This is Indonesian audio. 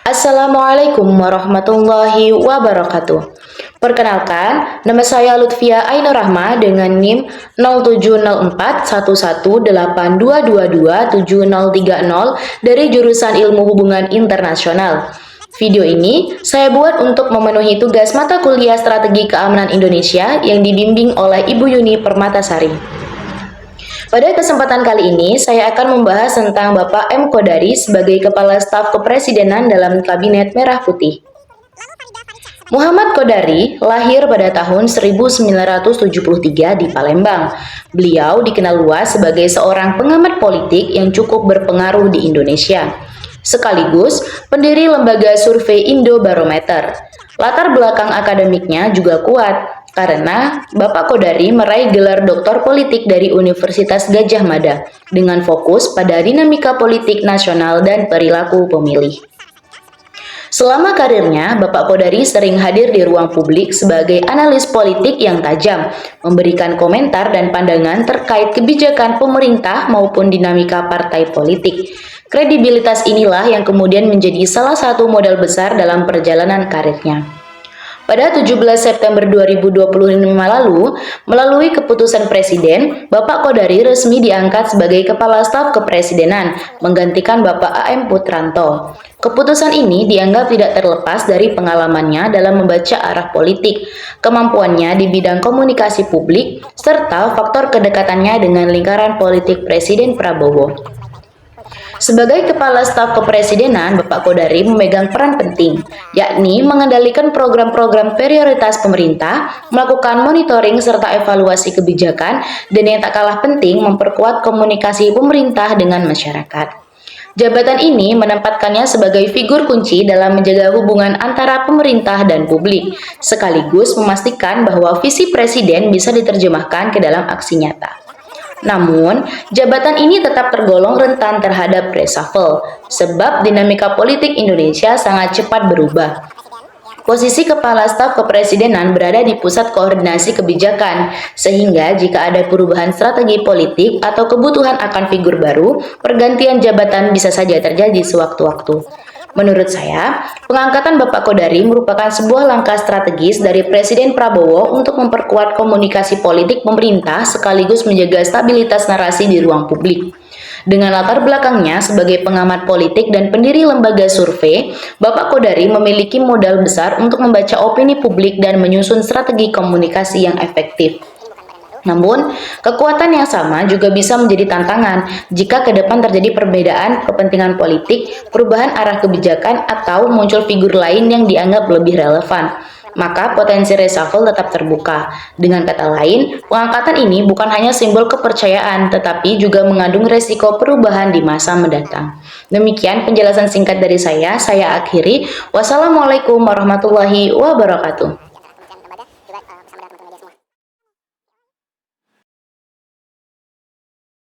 Assalamualaikum warahmatullahi wabarakatuh. Perkenalkan, nama saya Lutfia Ainur Rahma dengan NIM 07041182227030 dari jurusan Ilmu Hubungan Internasional. Video ini saya buat untuk memenuhi tugas mata kuliah Strategi Keamanan Indonesia yang dibimbing oleh Ibu Yuni Permatasari. Pada kesempatan kali ini, saya akan membahas tentang Bapak M. Kodari sebagai Kepala Staf Kepresidenan dalam Kabinet Merah Putih. Muhammad Kodari lahir pada tahun 1973 di Palembang. Beliau dikenal luas sebagai seorang pengamat politik yang cukup berpengaruh di Indonesia, sekaligus pendiri lembaga survei Indobarometer. Latar belakang akademiknya juga kuat, karena Bapak Kodari meraih gelar doktor politik dari Universitas Gadjah Mada dengan fokus pada dinamika politik nasional dan perilaku pemilih. Selama karirnya, Bapak Kodari sering hadir di ruang publik sebagai analis politik yang tajam, memberikan komentar dan pandangan terkait kebijakan pemerintah maupun dinamika partai politik. Kredibilitas inilah yang kemudian menjadi salah satu modal besar dalam perjalanan karirnya. Pada 17 September 2025 lalu, melalui keputusan Presiden, Bapak Kodari resmi diangkat sebagai Kepala Staf Kepresidenan, menggantikan Bapak A.M. Putranto. Keputusan ini dianggap tidak terlepas dari pengalamannya dalam membaca arah politik, kemampuannya di bidang komunikasi publik, serta faktor kedekatannya dengan lingkaran politik Presiden Prabowo. Sebagai Kepala Staf Kepresidenan, Bapak Kodari memegang peran penting, yakni mengendalikan program-program prioritas pemerintah, melakukan monitoring serta evaluasi kebijakan, dan yang tak kalah penting memperkuat komunikasi pemerintah dengan masyarakat. Jabatan ini menempatkannya sebagai figur kunci dalam menjaga hubungan antara pemerintah dan publik, sekaligus memastikan bahwa visi Presiden bisa diterjemahkan ke dalam aksi nyata. Namun, jabatan ini tetap tergolong rentan terhadap reshuffle, sebab dinamika politik Indonesia sangat cepat berubah. Posisi Kepala Staf Kepresidenan berada di pusat koordinasi kebijakan, sehingga jika ada perubahan strategi politik atau kebutuhan akan figur baru, pergantian jabatan bisa saja terjadi sewaktu-waktu. Menurut saya, pengangkatan Bapak Kodari merupakan sebuah langkah strategis dari Presiden Prabowo untuk memperkuat komunikasi politik pemerintah sekaligus menjaga stabilitas narasi di ruang publik. Dengan latar belakangnya sebagai pengamat politik dan pendiri lembaga survei, Bapak Kodari memiliki modal besar untuk membaca opini publik dan menyusun strategi komunikasi yang efektif. Namun, kekuatan yang sama juga bisa menjadi tantangan jika ke depan terjadi perbedaan kepentingan politik, perubahan arah kebijakan, atau muncul figur lain yang dianggap lebih relevan. Maka potensi reshuffle tetap terbuka. Dengan kata lain, pengangkatan ini bukan hanya simbol kepercayaan, tetapi juga mengandung resiko perubahan di masa mendatang. Demikian penjelasan singkat dari saya akhiri. Wassalamualaikum warahmatullahi wabarakatuh.